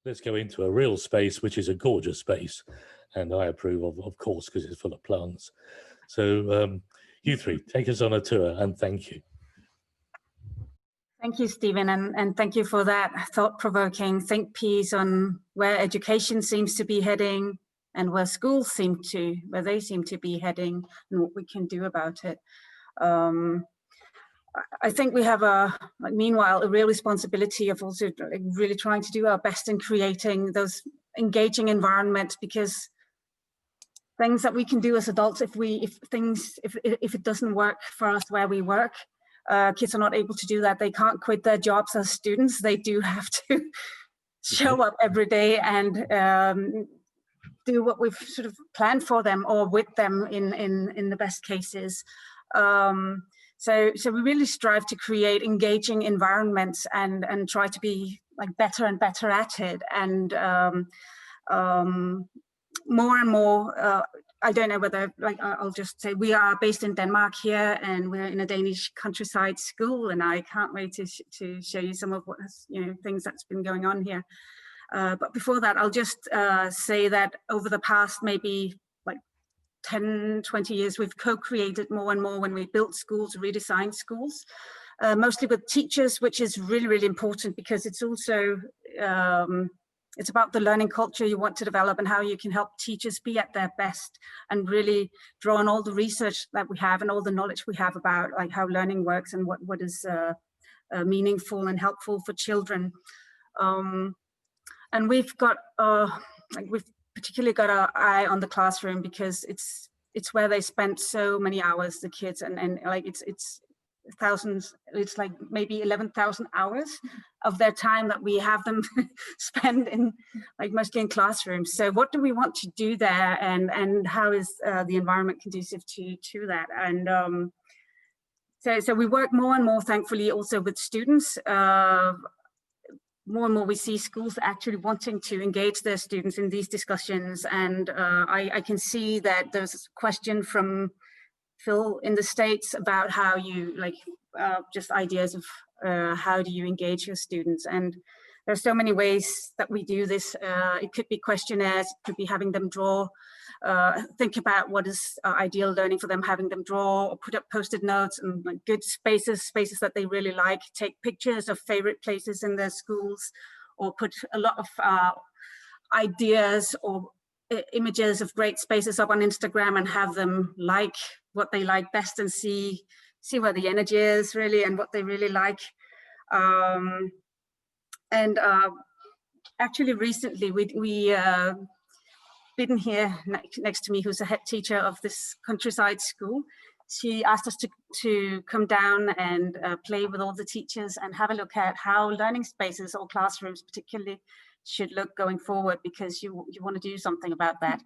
let's go into a real space, which is a gorgeous space. And I approve of course, because it's full of plants. So you three, take us on a tour, and thank you. Thank you, Stephen, and thank you for that thought-provoking think piece on where education seems to be heading and where schools seem to be heading and what we can do about it. I think we have meanwhile, a real responsibility of also really trying to do our best in creating those engaging environments, because things that we can do as adults, if it doesn't work for us where we work, kids are not able to do that. They can't quit their jobs as students. They do have to show up every day and do what we've sort of planned for them or with them in the best cases. So we really strive to create engaging environments and try to be like better and better at it. And more and more, I don't know whether, like, I'll just say we are based in Denmark here, and we're in a Danish countryside school, and I can't wait to show you some of what has, things that's been going on here. But before that, I'll just say that over the past maybe like 10, 20 years, we've co-created more and more when we built schools, redesigned schools, mostly with teachers, which is really, really important, because it's also, it's about the learning culture you want to develop and how you can help teachers be at their best and really draw on all the research that we have and all the knowledge we have about like how learning works and what is meaningful and helpful for children. And we've got, we've particularly got our eye on the classroom, because it's where they spend so many hours, the kids, and like it's thousands, it's like maybe 11,000 hours of their time that we have them spend in, like, mostly in classrooms. So what do we want to do there, and how is the environment conducive to that? And so we work more and more, thankfully, also with students. More and more we see schools actually wanting to engage their students in these discussions. And I can see that there's a question from Phil in the States about how you, like, just ideas of how do you engage your students. And there's so many ways that we do this. It could be questionnaires, it could be having them draw, think about what is ideal learning for them, having them draw or put up post-it notes and like good spaces that they really like, take pictures of favorite places in their schools, or put a lot of ideas or images of great spaces up on Instagram and have them like what they like best and see where the energy is really and what they really like. Actually recently we Bidden here next to me, who's a head teacher of this countryside school, she asked us to come down and play with all the teachers and have a look at how learning spaces or classrooms particularly should look going forward, because you want to do something about that.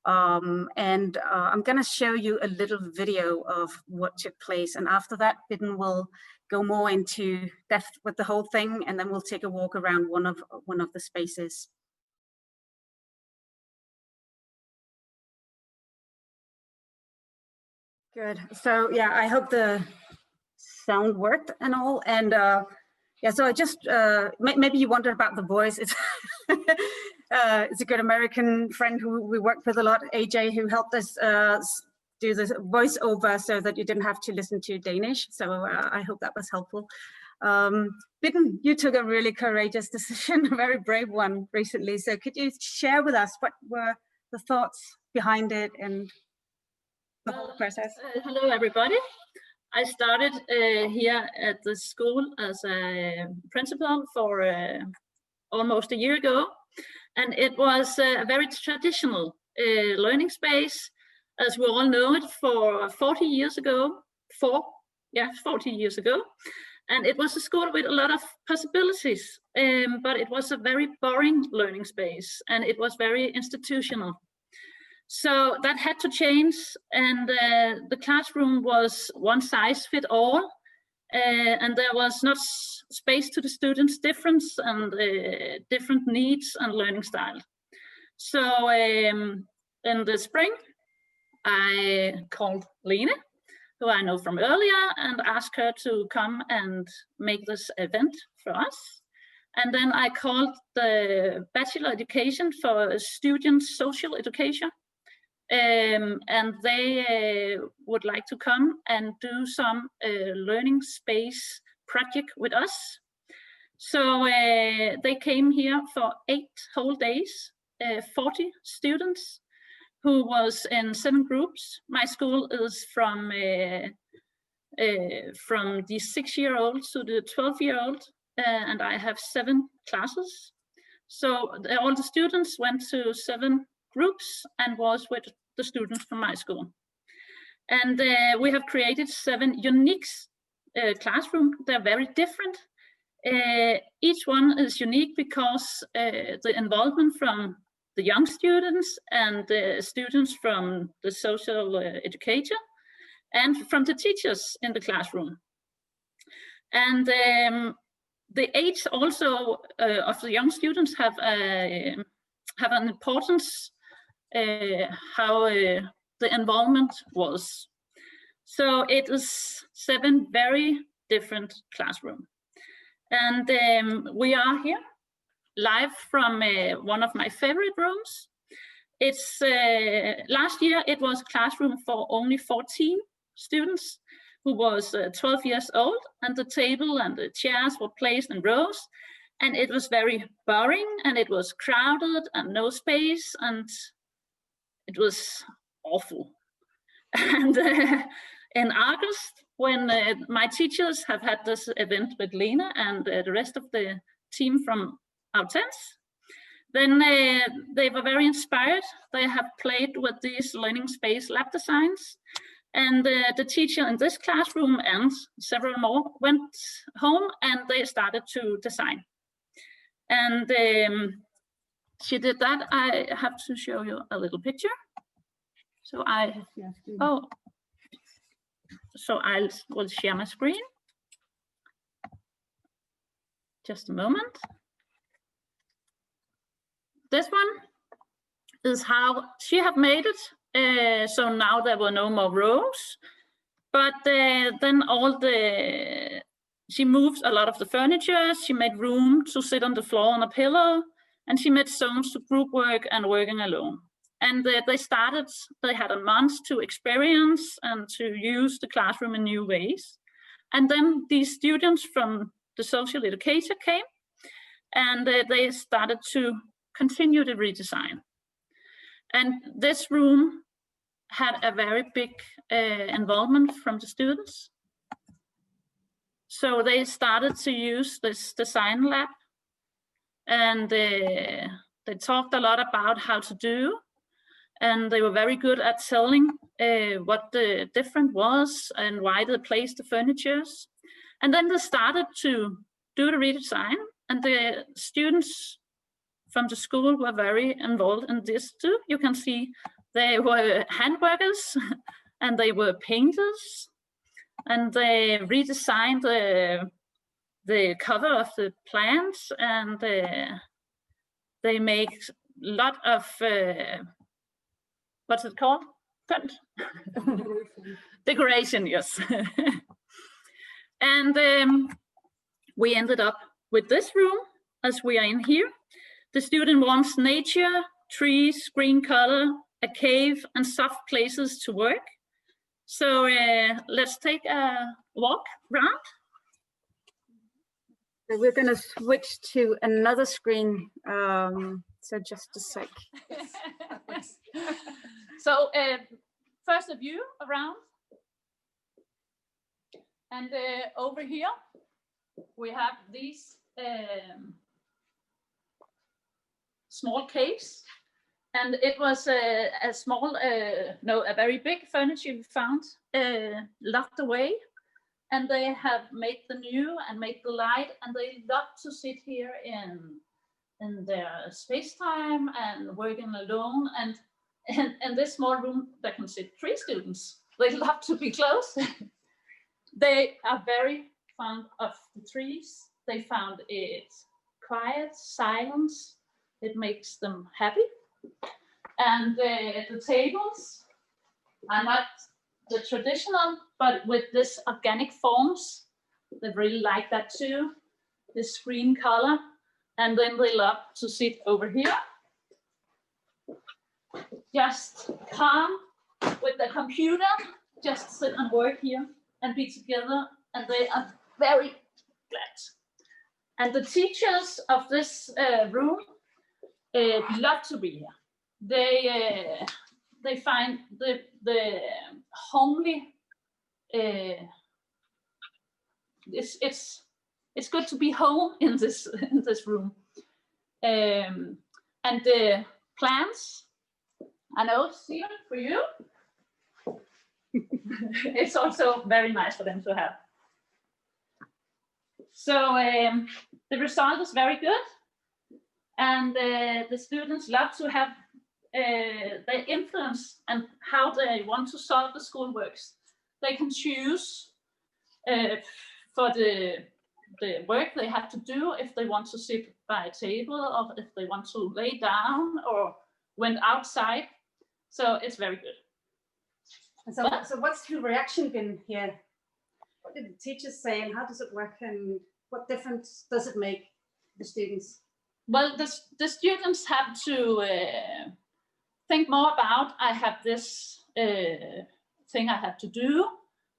I'm going to show you a little video of what took place, and after that Bidden will go more into depth with the whole thing, and then we'll take a walk around one of the spaces. Good. So yeah, I hope the sound worked and all. And yeah, so I just maybe you wondered about the voice. It's it's a good American friend who we worked with a lot, AJ, who helped us do the voiceover so that you didn't have to listen to Danish. So I hope that was helpful. Bidden, you took a really courageous decision, a very brave one recently. So could you share with us what were the thoughts behind it and the whole process? Hello, everybody. I started here at the school as a principal for almost a year ago, and it was a very traditional learning space, as we all know it, for 40 years ago. 40 years ago, and it was a school with a lot of possibilities, but it was a very boring learning space, and it was very institutional. So that had to change, and the classroom was one size fit all, and there was not space to the students' difference and different needs and learning style. So in the spring, I called Lene, who I know from earlier, and asked her to come and make this event for us. And then I called the bachelor education for student social education. And they would like to come and do some learning space project with us. So they came here for 8 whole days, 40 students who was in 7 groups. My school is from the 6-year-old to the 12-year-old, and I have 7 classes. So all the students went to 7 groups and was with the students from my school. And we have created 7 unique classrooms. They're very different. Each one is unique because the involvement from the young students and the students from the social educator and from the teachers in the classroom. And the age also of the young students have an importance how the involvement was. So it is 7 very different classrooms. And we are here live from one of my favorite rooms. It's last year it was a classroom for only 14 students who was 12 years old, and the table and the chairs were placed in rows, and it was very boring, and it was crowded and no space, and it was awful. And in August, when my teachers have had this event with Lena and the rest of the team from Autens, then they were very inspired. They have played with these learning space lab designs, and the teacher in this classroom and several more went home and they started to design. And she did that. I have to show you a little picture. So I will share my screen. Just a moment. This one is how she have made it. So now there were no more rows, but then she moved a lot of the furniture. She made room to sit on the floor on a pillow, and she made zones to group work and working alone. And they had a month to experience and to use the classroom in new ways. And then these students from the social educator came, and they started to continue the redesign. And this room had a very big involvement from the students. So they started to use this design lab, and they talked a lot about how to do. And they were very good at telling what the difference was and why they placed the furnitures. And then they started to do the redesign, and the students from the school were very involved in this too. You can see they were handworkers and they were painters, and they redesigned the cover of the plants, and they make a lot of what's it called? Decoration, yes. And we ended up with this room as we are in here. The student wants nature, trees, green color, a cave, and soft places to work. So let's take a walk around. So we're going to switch to another screen. So just a sec. So first a view around. And over here, we have these small caves. And it was a very big furniture we found locked away. And they have made the new and made the light, and they love to sit here in their space time and working alone. And in this small room, there can sit 3 students. They love to be close. They are very fond of the trees. They found it quiet, silence. It makes them happy. And the tables are not the traditional, but with this organic forms. They really like that too. This green color. And then they love to sit over here, just calm with the computer, just sit and work here and be together, and they are very glad. And the teachers of this room love to be here. They find the homely. It's good to be home in this room. And the plants, I know, Steven, for you, it's also very nice for them to have. So the result is very good, and the students love to have their influence and how they want to solve the schoolworks. They can choose for the work they have to do, if they want to sit by a table, or if they want to lay down or went outside. So it's very good. And so what's the reaction been here? What did the teachers say, and how does it work, and what difference does it make the students? Well, the students have to think more about, I have this thing I have to do.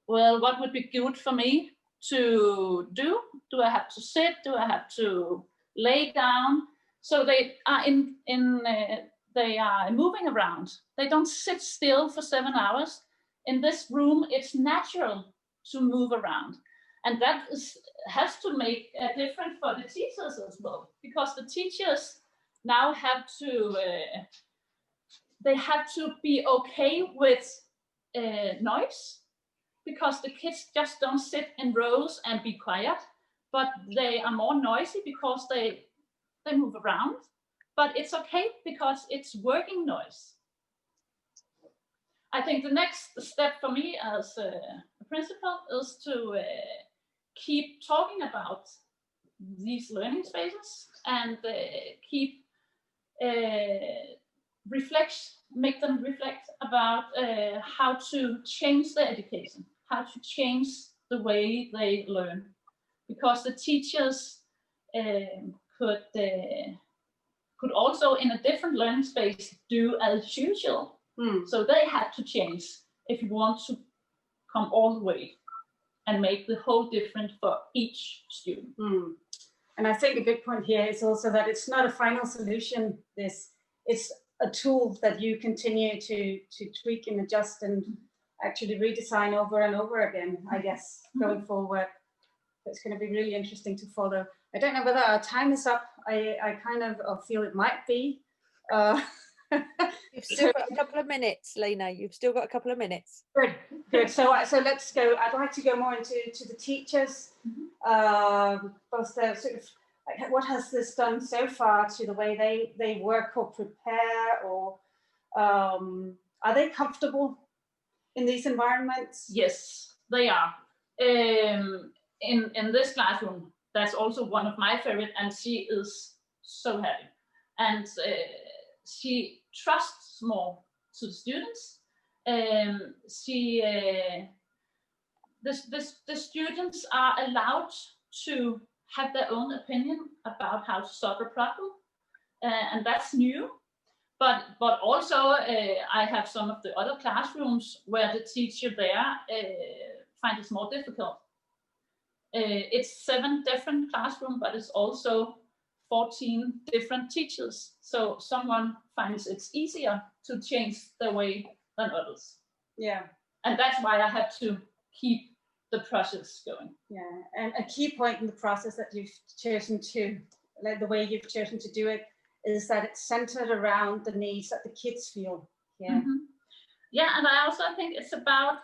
Well, what would be good for me to do? Do I have to sit? Do I have to lay down? So they are they are moving around. They don't sit still for 7 hours. In this room, it's natural to move around. And that has to make a difference for the teachers as well, because the teachers now have to, they have to be okay with noise, because the kids just don't sit in rows and be quiet, but they are more noisy because they move around. But it's okay because it's working noise. I think the next step for me as a principal is to keep talking about these learning spaces and keep make them reflect about how to change their education, how to change the way they learn, because the teachers could also in a different learning space do as usual. So they have to change if you want to come all the way and make the whole difference for each student. And I think a big point here is also that it's not a final solution. It's a tool that you continue to tweak and adjust and actually redesign over and over again, I guess, going forward. It's going to be really interesting to follow. I don't know whether our time is up. I kind of feel it might be. You've still got a couple of minutes, Lena. You've still got a couple of minutes. Good. So let's go. I'd like to go more into the teachers. Both the sort of like, what has this done so far to the way they work or prepare, or are they comfortable in these environments? Yes, they are. In this classroom, that's also one of my favorite, and she is so happy, and she trusts more to the students. The students are allowed to have their own opinion about how to solve a problem, and that's new. But also I have some of the other classrooms where the teacher there finds it more difficult. It's 7 different classrooms, but it's also 14 different teachers. So someone finds it's easier to change the way than others. Yeah. And that's why I have to keep the process going. Yeah, and a key point in the process that you've chosen to, like the way you've chosen to do it, is that it's centered around the needs that the kids feel. Yeah. Yeah, and I also think it's about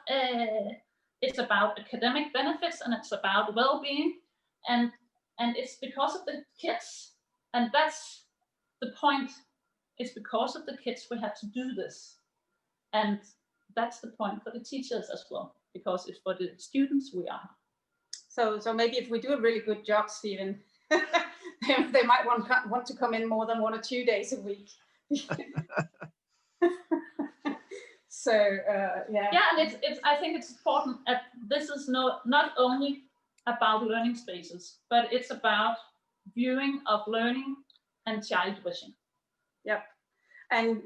academic benefits, and it's about well-being, and it's because of the kids, and that's the point. It's because of the kids we have to do this, and that's the point for the teachers as well, because it's for the students we are. So maybe if we do a really good job, Stephen, they might want to come in more than 1 or 2 days a week. So yeah. Yeah, and it's. I think it's important. This is not only about learning spaces, but it's about viewing of learning and child vision. Yep. And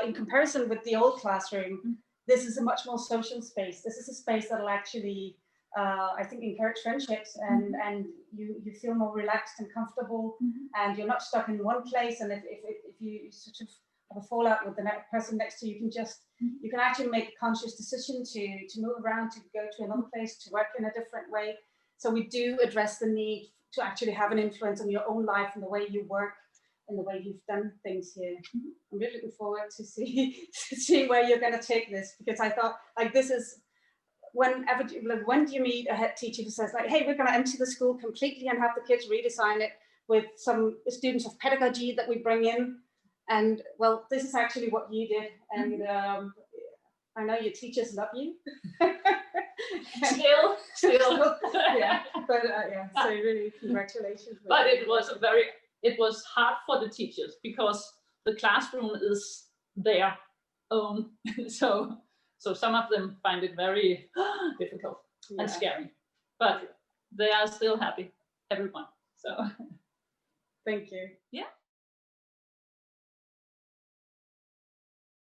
in comparison with the old classroom, this is a much more social space. This is a space that will actually, I think, encourage friendships, and you feel more relaxed and comfortable, and you're not stuck in one place. And if you sort of have a fallout with the person next to you, you can actually make a conscious decision to move around, to go to another place, to work in a different way. So we do address the need to actually have an influence on your own life and the way you work and the way you've done things here. I'm really looking forward to seeing where you're going to take this, because I thought, like, this is when do you meet a head teacher who says, like, hey, we're going to empty the school completely and have the kids redesign it with some students of pedagogy that we bring in. And well, this is actually what you did, and I know your teachers love you. Still, yeah. But yeah, so really, congratulations. But it was hard for the teachers because the classroom is their own, so some of them find it very difficult and scary. But they are still happy, everyone. So thank you. Yeah.